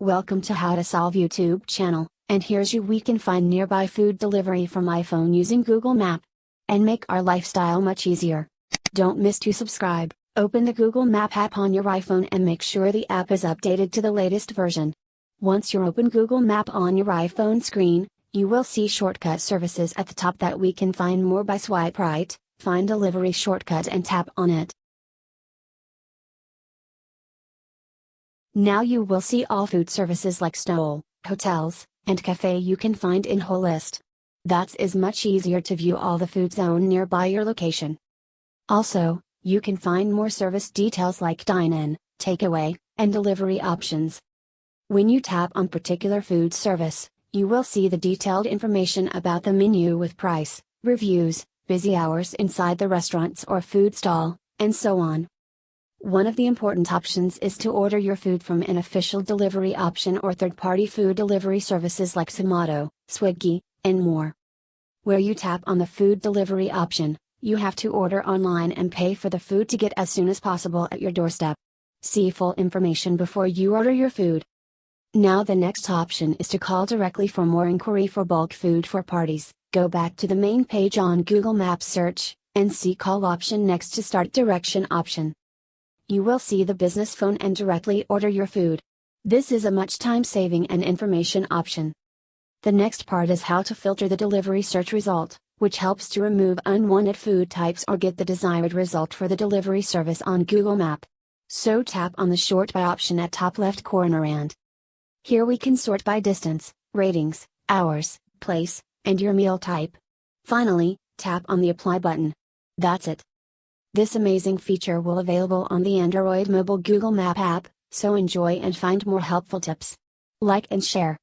Welcome to How to Solve YouTube channel, and here's you we can find nearby food delivery from iPhone using Google Map. And make our lifestyle much easier. Don't miss to subscribe, open the Google Map app on your iPhone and make sure the app is updated to the latest version. Once you open Google Map on your iPhone screen, you will see shortcut services at the top that we can find more by swipe right, find delivery shortcut and tap on it. Now you will see all food services like stall, hotels, and cafe you can find in whole list. That is much easier to view all the food zone nearby your location. Also, you can find more service details like dine-in, takeaway, and delivery options. When you tap on particular food service, you will see the detailed information about the menu with price, reviews, busy hours inside the restaurants or food stall, and so on. One of the important options is to order your food from an official delivery option or third-party food delivery services like Zomato, Swiggy, and more. Where you tap on the food delivery option, you have to order online and pay for the food to get as soon as possible at your doorstep. See full information before you order your food. Now the next option is to call directly for more inquiry for bulk food for parties. Go back to the main page on Google Maps search, and see call option next to start direction option. You will see the business phone and directly order your food. This is a much time-saving and information option. The next part is how to filter the delivery search result, which helps to remove unwanted food types or get the desired result for the delivery service on Google Map. So tap on the sort by option at top left corner and here we can sort by distance, ratings, hours, place, and your meal type. Finally, tap on the apply button. That's it. This amazing feature will available on the Android mobile Google Map app, so enjoy and find more helpful tips. Like and share.